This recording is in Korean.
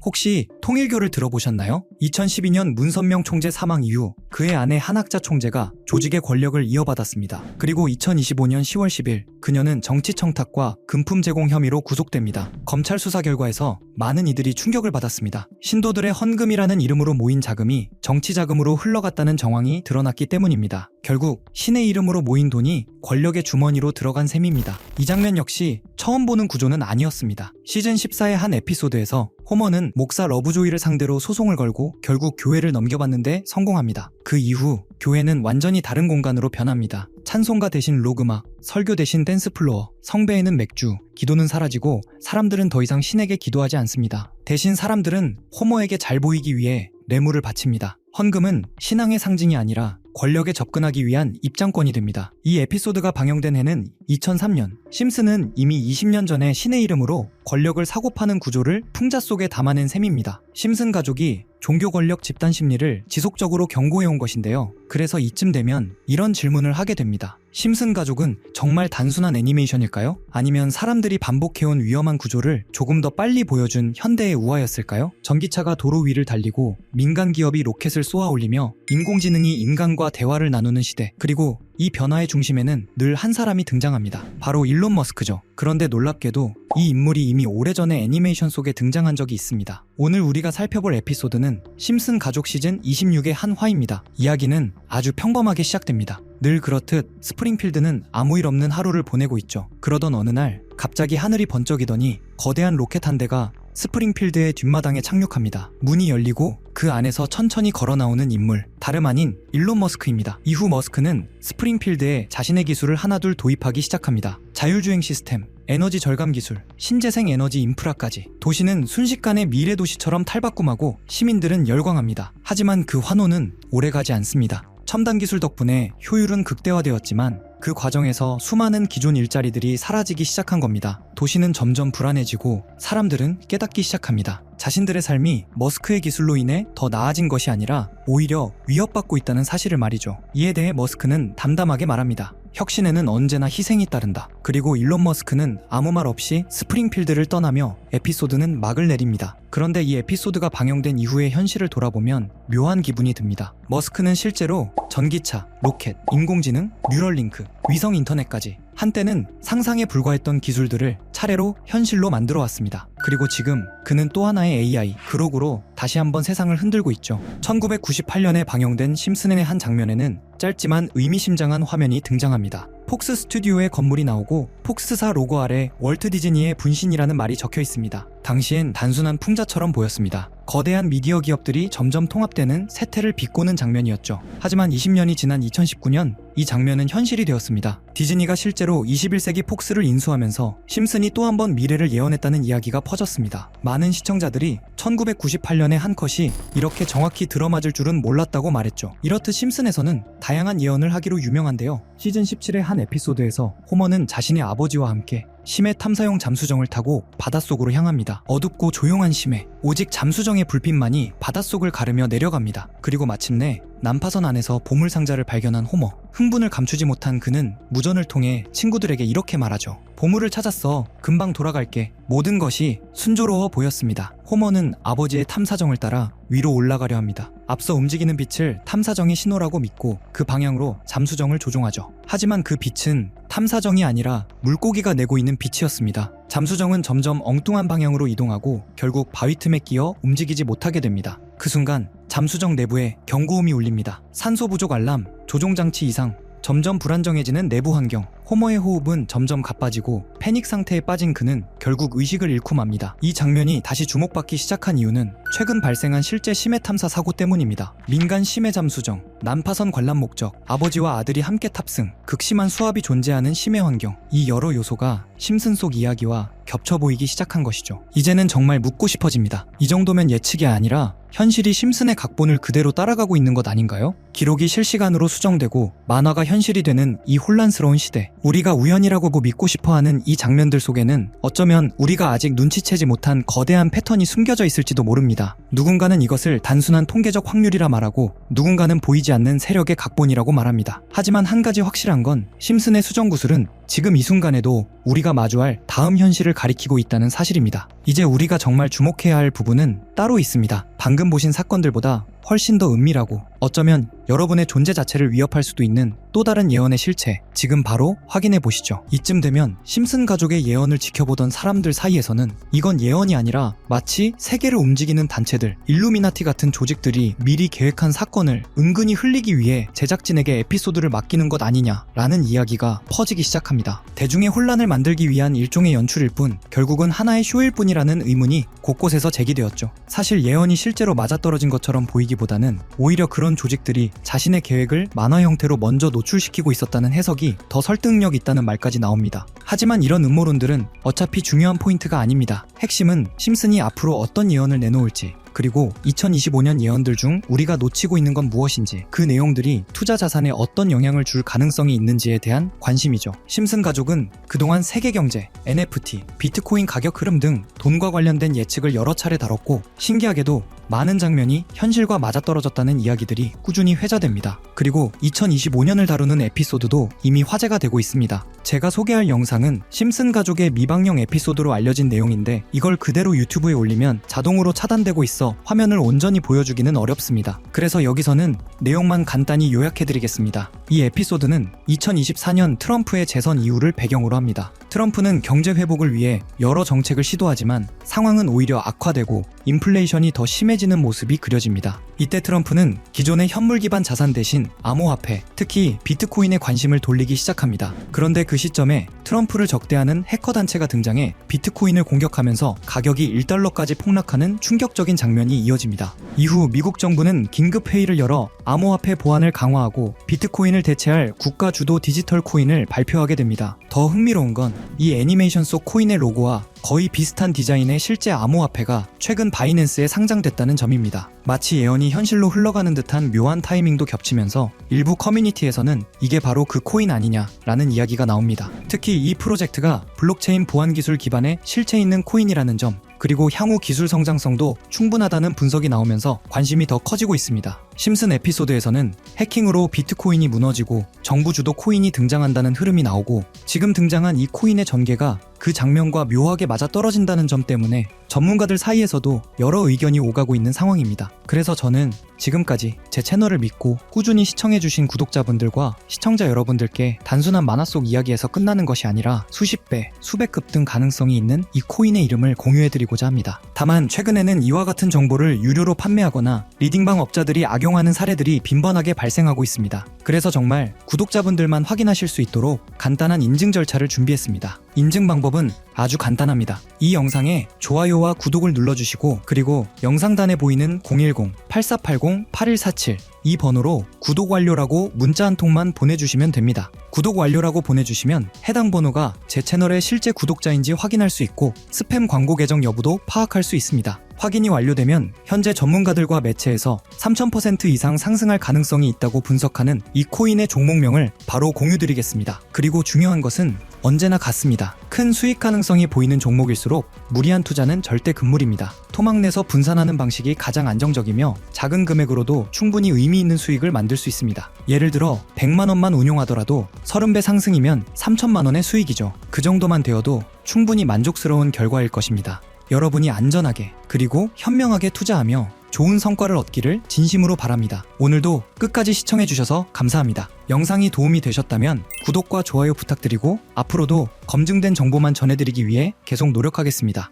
혹시 통일교를 들어보셨나요? 2012년 문선명 총재 사망 이후 그의 아내 한학자 총재가 조직의 권력을 이어받았습니다. 그리고 2025년 10월 10일 그녀는 정치 청탁과 금품 제공 혐의로 구속됩니다. 검찰 수사 결과에서 많은 이들이 충격을 받았습니다. 신도들의 헌금이라는 이름으로 모인 자금이 정치 자금으로 흘러갔다는 정황이 드러났기 때문입니다. 결국 신의 이름으로 모인 돈이 권력의 주머니로 들어간 셈입니다. 이 장면 역시 처음 보는 구조는 아니었습니다. 시즌 14의 한 에피소드에서 호머는 목사 러브조이를 상대로 소송을 걸고 결국 교회를 넘겨받는데 성공합니다. 그 이후 교회는 완전히 다른 공간으로 변합니다. 찬송가 대신 록음악, 설교 대신 댄스플로어, 성배에는 맥주, 기도는 사라지고 사람들은 더 이상 신에게 기도하지 않습니다. 대신 사람들은 호머에게 잘 보이기 위해 뇌물을 바칩니다. 헌금은 신앙의 상징이 아니라 권력에 접근하기 위한 입장권이 됩니다. 이 에피소드가 방영된 해는 2003년. 심슨은 이미 20년 전에 신의 이름으로 권력을 사고 파는 구조를 풍자 속에 담아낸 셈입니다. 심슨 가족이 종교 권력 집단 심리를 지속적으로 경고해온 것인데요. 그래서 이쯤 되면 이런 질문을 하게 됩니다. 심슨 가족은 정말 단순한 애니메이션일까요? 아니면 사람들이 반복해온 위험한 구조를 조금 더 빨리 보여준 현대의 우화였을까요? 전기차가 도로 위를 달리고 민간 기업이 로켓을 쏘아 올리며 인공지능이 인간과 대화를 나누는 시대, 그리고 이 변화의 중심에는 늘 한 사람이 등장합니다. 바로 일론 머스크죠. 그런데 놀랍게도 이 인물이 이미 오래전에 애니메이션 속에 등장한 적이 있습니다. 오늘 우리가 살펴볼 에피소드는 심슨 가족 시즌 26의 한 화입니다. 이야기는 아주 평범하게 시작됩니다. 늘 그렇듯 스프링필드는 아무 일 없는 하루를 보내고 있죠. 그러던 어느 날 갑자기 하늘이 번쩍이더니 거대한 로켓 한 대가 스프링필드의 뒷마당에 착륙합니다. 문이 열리고 그 안에서 천천히 걸어 나오는 인물, 다름 아닌 일론 머스크입니다. 이후 머스크는 스프링필드에 자신의 기술을 하나둘 도입하기 시작합니다. 자율주행 시스템, 에너지 절감 기술, 신재생 에너지 인프라까지. 도시는 순식간에 미래 도시처럼 탈바꿈하고 시민들은 열광합니다. 하지만 그 환호는 오래가지 않습니다. 첨단 기술 덕분에 효율은 극대화되었지만 그 과정에서 수많은 기존 일자리들이 사라지기 시작한 겁니다. 도시는 점점 불안해지고 사람들은 깨닫기 시작합니다. 자신들의 삶이 머스크의 기술로 인해 더 나아진 것이 아니라 오히려 위협받고 있다는 사실을 말이죠. 이에 대해 머스크는 담담하게 말합니다. 혁신에는 언제나 희생이 따른다. 그리고 일론 머스크는 아무 말 없이 스프링필드를 떠나며 에피소드는 막을 내립니다. 그런데 이 에피소드가 방영된 이후의 현실을 돌아보면 묘한 기분이 듭니다. 머스크는 실제로 전기차, 로켓, 인공지능, 뉴럴링크, 위성 인터넷까지 한때는 상상에 불과했던 기술들을 차례로 현실로 만들어 왔습니다. 그리고 지금 그는 또 하나의 AI, 그로그로 다시 한번 세상을 흔들고 있죠. 1998년에 방영된 심슨의 한 장면에는 짧지만 의미심장한 화면이 등장합니다. 폭스 스튜디오의 건물이 나오고 폭스사 로고 아래 월트 디즈니의 분신이라는 말이 적혀 있습니다. 당시엔 단순한 풍자처럼 보였습니다. 거대한 미디어 기업들이 점점 통합되는 세태를 비꼬는 장면이었죠. 하지만 20년이 지난 2019년 이 장면은 현실이 되었습니다. 디즈니가 실제로 21세기 폭스를 인수하면서 심슨이 또 한 번 미래를 예언했다는 이야기가 퍼졌습니다. 많은 시청자들이 1998년의 한 컷이 이렇게 정확히 들어맞을 줄은 몰랐다고 말했죠. 이렇듯 심슨에서는 다양한 예언을 하기로 유명한데요. 시즌 17의 한 에피소드에서 호머는 자신의 아버지와 함께 심해 탐사용 잠수정을 타고 바닷속으로 향합니다. 어둡고 조용한 심해, 오직 잠수정의 불빛만이 바닷속을 가르며 내려갑니다. 그리고 마침내 난파선 안에서 보물상자를 발견한 호머. 흥분을 감추지 못한 그는 무전을 통해 친구들에게 이렇게 말하죠. 보물을 찾았어. 금방 돌아갈게. 모든 것이 순조로워 보였습니다. 호머는 아버지의 탐사정을 따라 위로 올라가려 합니다. 앞서 움직이는 빛을 탐사정의 신호라고 믿고 그 방향으로 잠수정을 조종하죠. 하지만 그 빛은 탐사정이 아니라 물고기가 내고 있는 빛이었습니다. 잠수정은 점점 엉뚱한 방향으로 이동하고 결국 바위 틈에 끼어 움직이지 못하게 됩니다. 그 순간 잠수정 내부에 경고음이 울립니다. 산소 부족 알람, 조종장치 이상, 점점 불안정해지는 내부 환경. 호머의 호흡은 점점 가빠지고 패닉 상태에 빠진 그는 결국 의식을 잃고 맙니다. 이 장면이 다시 주목받기 시작한 이유는 최근 발생한 실제 심해 탐사 사고 때문입니다. 민간 심해 잠수정, 난파선 관람 목적, 아버지와 아들이 함께 탑승, 극심한 수압이 존재하는 심해 환경. 이 여러 요소가 심슨 속 이야기와 겹쳐 보이기 시작한 것이죠. 이제는 정말 묻고 싶어집니다. 이 정도면 예측이 아니라 현실이 심슨의 각본을 그대로 따라가고 있는 것 아닌가요? 기록이 실시간으로 수정되고 만화가 현실이 되는 이 혼란스러운 시대. 우리가 우연이라고 믿고 싶어하는 이 장면들 속에는 어쩌면 우리가 아직 눈치채지 못한 거대한 패턴이 숨겨져 있을지도 모릅니다. 누군가는 이것을 단순한 통계적 확률이라 말하고 누군가는 보이지 않는 세력의 각본이라고 말합니다. 하지만 한 가지 확실한 건 심슨의 수정 구술은 지금 이 순간에도 우리가 마주할 다음 현실을 가리키고 있다는 사실입니다. 이제 우리가 정말 주목해야 할 부분은 따로 있습니다. 방금 보신 사건들보다 훨씬 더 은밀하고 어쩌면 여러분의 존재 자체를 위협할 수도 있는 또 다른 예언의 실체, 지금 바로 확인해 보시죠. 이쯤 되면 심슨 가족의 예언을 지켜보던 사람들 사이에서는 이건 예언이 아니라 마치 세계를 움직이는 단체들, 일루미나티 같은 조직들이 미리 계획한 사건을 은근히 흘리기 위해 제작진에게 에피소드를 맡기는 것 아니냐라는 이야기가 퍼지기 시작합니다. 대중의 혼란을 만들기 위한 일종의 연출일 뿐 결국은 하나의 쇼일 뿐이라는 의문이 곳곳에서 제기되었죠. 사실 예언이 실제로 맞아떨어진 것처럼 보이기보다는 오히려 그런 조직들이 자신의 계획을 만화 형태로 먼저 노출시키고 있었다는 해석이 더 설득력 있다는 말까지 나옵니다. 하지만 이런 음모론들은 어차피 중요한 포인트가 아닙니다. 핵심은 심슨이 앞으로 어떤 예언을 내놓을지, 그리고 2025년 예언들 중 우리가 놓치고 있는 건 무엇인지, 그 내용들이 투자 자산에 어떤 영향을 줄 가능성이 있는지에 대한 관심이죠. 심슨 가족은 그동안 세계 경제, NFT, 비트코인 가격 흐름 등 돈과 관련된 예측을 여러 차례 다뤘고, 신기하게도 많은 장면이 현실과 맞아떨어졌다는 이야기들이 꾸준히 회자됩니다. 그리고 2025년을 다루는 에피소드도 이미 화제가 되고 있습니다. 제가 소개할 영상은 심슨 가족의 미방영 에피소드로 알려진 내용인데 이걸 그대로 유튜브에 올리면 자동으로 차단되고 있어 화면을 온전히 보여주기는 어렵습니다. 그래서 여기서는 내용만 간단히 요약해드리겠습니다. 이 에피소드는 2024년 트럼프의 재선 이후를 배경으로 합니다. 트럼프는 경제 회복을 위해 여러 정책을 시도하지만 상황은 오히려 악화되고 인플레이션이 더 심해지는 모습이 그려집니다. 이때 트럼프는 기존의 현물 기반 자산 대신 암호화폐, 특히 비트코인에 관심을 돌리기 시작합니다. 그런데 그 시점에 트럼프를 적대하는 해커 단체가 등장해 비트코인을 공격하면서 가격이 1달러까지 폭락하는 충격적인 장면이 이어집니다. 이후 미국 정부는 긴급 회의를 열어 암호화폐 보안을 강화하고 비트코인을 대체할 국가 주도 디지털 코인을 발표하게 됩니다. 더 흥미로운 건 이 애니메이션 속 코인의 로고와 거의 비슷한 디자인의 실제 암호화폐가 최근 바이낸스에 상장됐다는 점입니다. 마치 예언이 현실로 흘러가는 듯한 묘한 타이밍도 겹치면서 일부 커뮤니티에서는 이게 바로 그 코인 아니냐라는 이야기가 나옵니다. 특히 이 프로젝트가 블록체인 보안 기술 기반의 실체 있는 코인이라는 점, 그리고 향후 기술 성장성도 충분하다는 분석이 나오면서 관심이 더 커지고 있습니다. 심슨 에피소드에서는 해킹으로 비트코인이 무너지고 정부 주도 코인이 등장한다는 흐름이 나오고, 지금 등장한 이 코인의 전개가 그 장면과 묘하게 맞아떨어진다는 점 때문에 전문가들 사이에서도 여러 의견이 오가고 있는 상황입니다. 그래서 저는 지금까지 제 채널을 믿고 꾸준히 시청해주신 구독자분들과 시청자 여러분들께 단순한 만화 속 이야기에서 끝나는 것이 아니라 수십 배, 수백 급 등 가능성이 있는 이 코인의 이름을 공유해드리고자 합니다. 다만 최근에는 이와 같은 정보를 유료로 판매하거나 리딩방 업자들이 악용하는 사례들이 빈번하게 발생하고 있습니다. 그래서 정말 구독자분들만 확인하실 수 있도록 간단한 인증 절차를 준비했습니다. 인증 방법은 아주 간단합니다. 이 영상에 좋아요와 구독을 눌러주시고, 그리고 영상단에 보이는 010-8480-8147 이 번호로 구독 완료라고 문자 한 통만 보내주시면 됩니다. 구독 완료라고 보내주시면 해당 번호가 제 채널의 실제 구독자인지 확인할 수 있고 스팸 광고 계정 여부도 파악할 수 있습니다. 확인이 완료되면 현재 전문가들과 매체에서 3000% 이상 상승할 가능성이 있다고 분석하는 이 코인의 종목명을 바로 공유드리겠습니다. 그리고 중요한 것은 언제나 같습니다. 큰 수익 가능성이 보이는 종목일수록 무리한 투자는 절대 금물입니다. 토막 내서 분산하는 방식이 가장 안정적이며 작은 금액으로도 충분히 의미 있는 수익을 만들 수 있습니다. 예를 들어 100만 원만 운용하더라도 30배 상승이면 3천만 원의 수익이죠. 그 정도만 되어도 충분히 만족스러운 결과일 것입니다. 여러분이 안전하게 그리고 현명하게 투자하며 좋은 성과를 얻기를 진심으로 바랍니다. 오늘도 끝까지 시청해주셔서 감사합니다. 영상이 도움이 되셨다면 구독과 좋아요 부탁드리고 앞으로도 검증된 정보만 전해드리기 위해 계속 노력하겠습니다.